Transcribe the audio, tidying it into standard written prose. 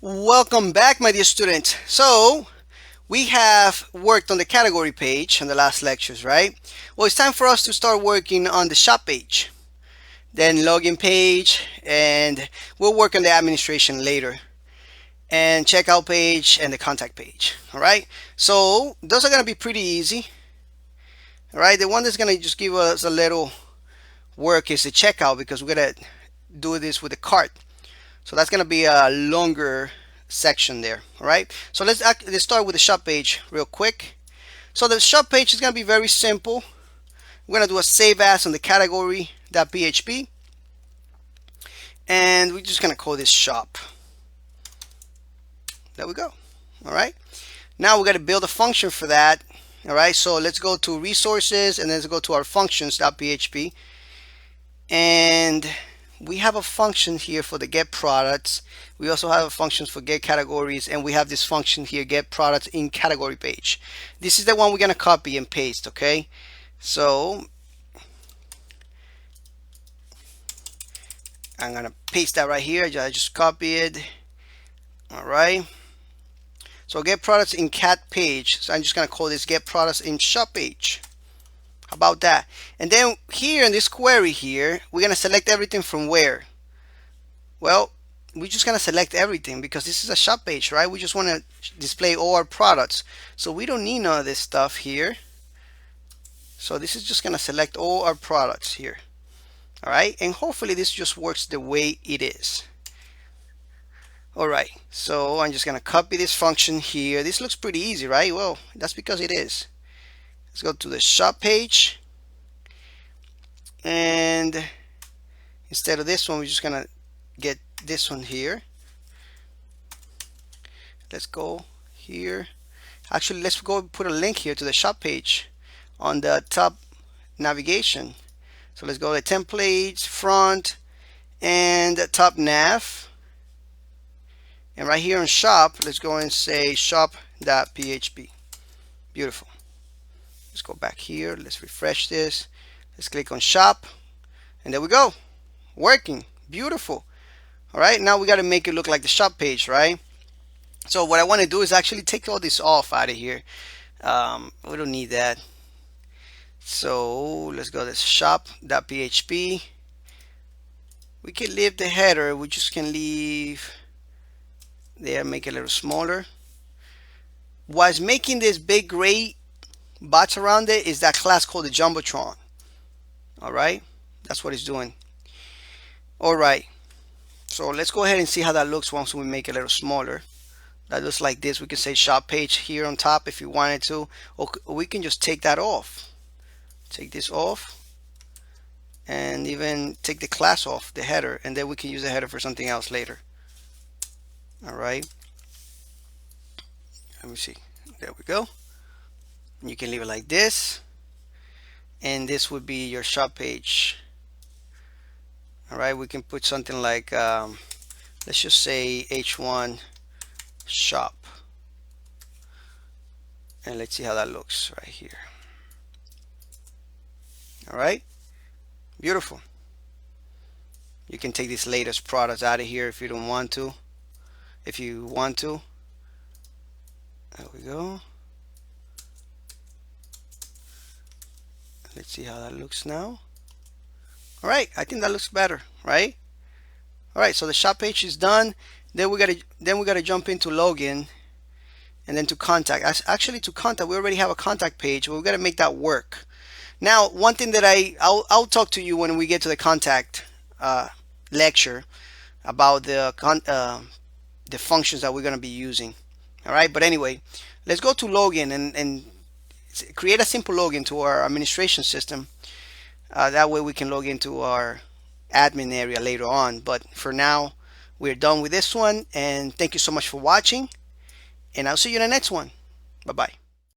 Welcome back, my dear student. So we have worked on the category page in the last lectures, right? Well, it's time for us to start working on the shop page, then login page, and we'll work on the administration later, and checkout page and the contact page. All right, so those are going to be pretty easy. All right, the one that's going to just give us a little work is the checkout, because we're going to do this with the cart. So that's going to be a longer section there. All right, so let's start with the shop page real quick. So the shop page is going to be very simple. We're going to do a save as on the category.php, and we're just going to call this shop. There we go. All right, now we got to build a function for that. All right, so let's go to resources and then let's go to our functions.php, and we have a function here for the get products. We also have a function for get categories, and we have this function here, get products in category page. This is the one we're going to copy and paste. Okay, so I'm going to paste that right here. I just copy it. All right, so get products in cat page. So I'm just going to call this get products in shop page. How about that? And then here in this query here, we're going to select everything from where? Well, we're just going to select everything because this is a shop page, right? We just want to display all our products. So we don't need none of this stuff here. So this is just going to select all our products here. All right, and hopefully this just works the way it is. All right, so I'm just going to copy this function here. This looks pretty easy, right? Well, that's because it is. Let's go to the shop page, and instead of this one, we're just gonna get this one here. Let's go here. Actually, let's go put a link here to the shop page on the top navigation. So let's go to templates, front, and the top nav. And right here in shop, let's go and say shop.php. Beautiful. Let's go back here. Let's refresh this. Let's click on shop, and there we go. Working. Beautiful. All right, now we got to make it look like the shop page, right? So what I want to do is actually take all this off out of here. We don't need that. So let's go to shop.php. We can leave the header. We just can leave there, make it a little smaller. What's making this big gray bots around it is that class called the Jumbotron. All right, that's what it's doing. All right, so let's go ahead and see how that looks once we make it a little smaller. That looks like this. We can say shop page here on top if you wanted to, or we can just take that off. Take this off, and even take the class off, the header, and then we can use the header for something else later. All right, let me see. There we go. You can leave it like this, and this would be your shop page. All right, we can put something like let's just say h1 shop, and let's see how that looks right here. All right, beautiful. You can take these latest products out of here if you don't want to. If you want to, there we go. Let's see how that looks now. All right, I think that looks better, right? All right, so the shop page is done. Then we gotta jump into login, and then to contact. Actually, to contact, we already have a contact page, but we gotta make that work. Now, one thing that I'll talk to you when we get to the contact lecture about the functions that we're gonna be using. All right, but anyway, let's go to login and create a simple login to our administration system. That way we can log into our admin area later on. But for now, we're done with this one. And thank you so much for watching. And I'll see you in the next one. Bye-bye.